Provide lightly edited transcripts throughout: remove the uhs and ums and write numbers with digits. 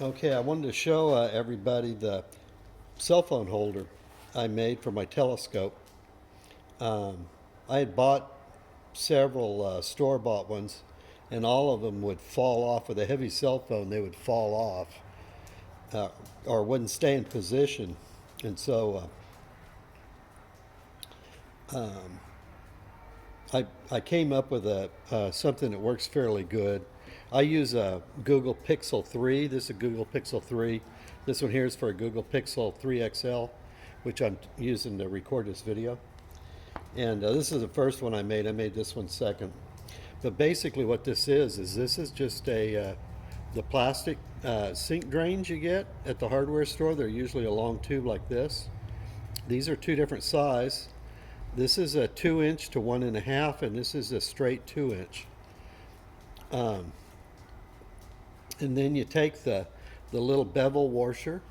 Okay, I wanted to show everybody the cell phone holder I made for my telescope. Um, I had bought several store-bought ones, and all of them would fall off with a heavy cell phone. They would fall off uh, or wouldn't stay in position, and so I came up with a something that works fairly good. I use a Google Pixel 3. This is a Google Pixel 3. This one here is for a Google Pixel 3 XL, which I'm using to record this video. And this is the first one I made. I made this one second. But basically what this is just a the plastic sink drains you get at the hardware store. They're usually a long tube like this. These are two different size. This is a 2-inch to 1.5, and this is a straight 2-inch. And then you take the little bevel washer.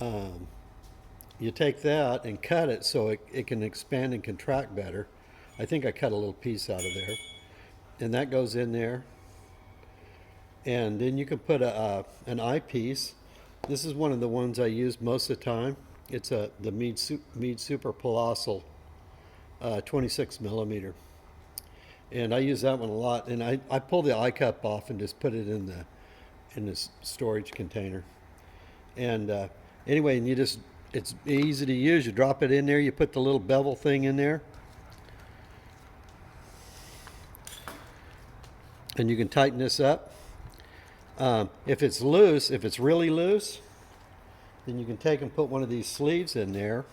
You take that and cut it so it can expand and contract better. I think I cut a little piece out of there. And that goes in there. And then you can put an eyepiece. This is one of the ones I use most of the time. It's the Mead Super Colossal 26 millimeter. And I use that one a lot. And I pull the eye cup off and just put it in this storage container. And anyway, and it's easy to use. You drop it in there, you put the little bevel thing in there, and you can tighten this up. If it's loose, if it's really loose, then you can take and put one of these sleeves in there.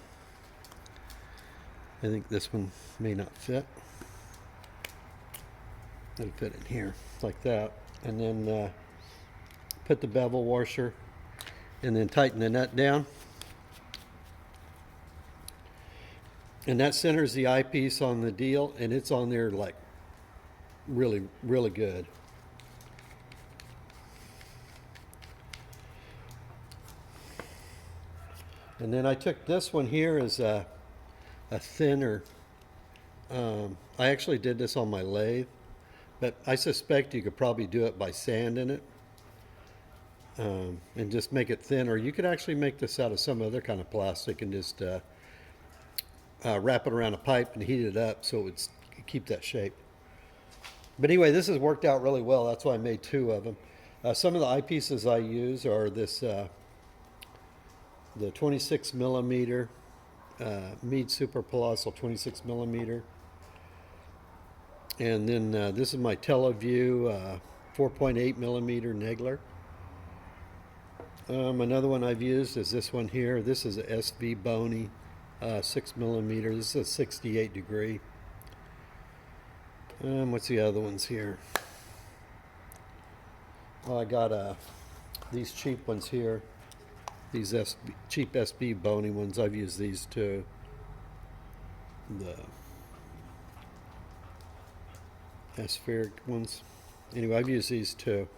I think this one may not fit. It'll fit in here, like that. And then put the bevel washer, and then tighten the nut down. And that centers the eyepiece on the deal, and it's on there like really, really good. And then I took this one here as a thinner. I actually did this on my lathe, but I suspect you could probably do it by sanding it and just make it thinner. You could actually make this out of some other kind of plastic and just wrap it around a pipe and heat it up so it would keep that shape. But anyway, this has worked out really well. That's why I made two of them. Some of the eyepieces I use are the 26 millimeter Mead Super Colossal 26 millimeter. And then this is my TeleVue 4.8 millimeter Negler. Another one I've used is this one here. This is a SV Boney 6 millimeter. This is a 68 degree. What's the other ones here? Well, I got these cheap ones here. These cheap SB Boney ones. I've used these too. The aspheric ones. Anyway, I've used these too.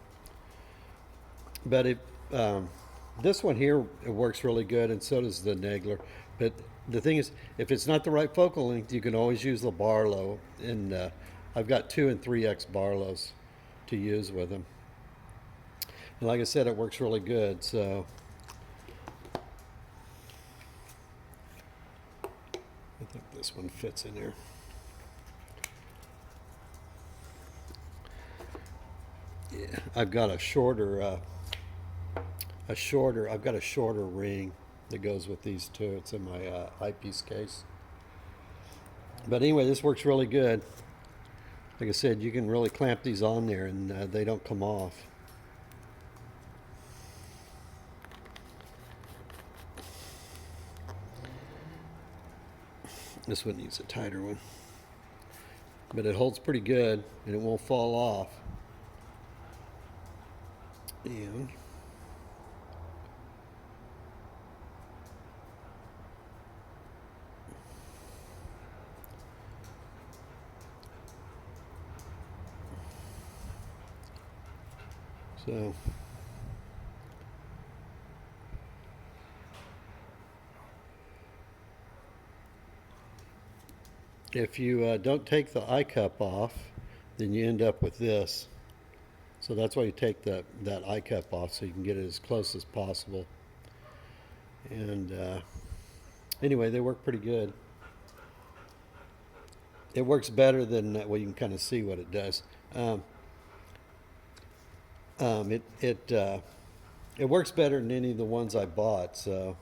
But this one here, it works really good, and so does the Negler. But the thing is, if it's not the right focal length, you can always use the Barlow. And I've got 2 and 3x Barlows to use with them. And like I said, it works really good. So I think this one fits in there. Yeah, I've got a shorter ring that goes with these two. It's in my eyepiece case. But anyway, this works really good. Like I said, you can really clamp these on there and they don't come off. This one needs a tighter one. But it holds pretty good and it won't fall off. And so if you don't take the eye cup off, then you end up with this. So that's why you take that eye cup off, so you can get it as close as possible. And anyway, they work pretty good. It works better than that way. You can kind of see what it does. It works better than any of the ones I bought. So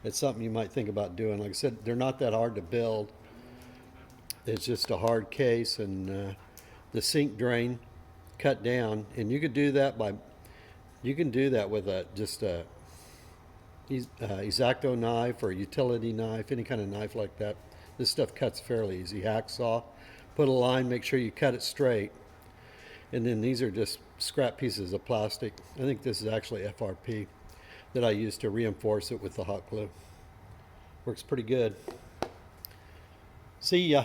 it's something you might think about doing. Like I said, they're not that hard to build. It's just a hard case, and the sink drain cut down, and you could do that with just a X-Acto knife or a utility knife, any kind of knife like that. This stuff cuts fairly easy. Hacksaw, put a line, make sure you cut it straight, and then these are just scrap pieces of plastic. I think this is actually FRP that I use to reinforce it with the hot glue. Works pretty good. See ya.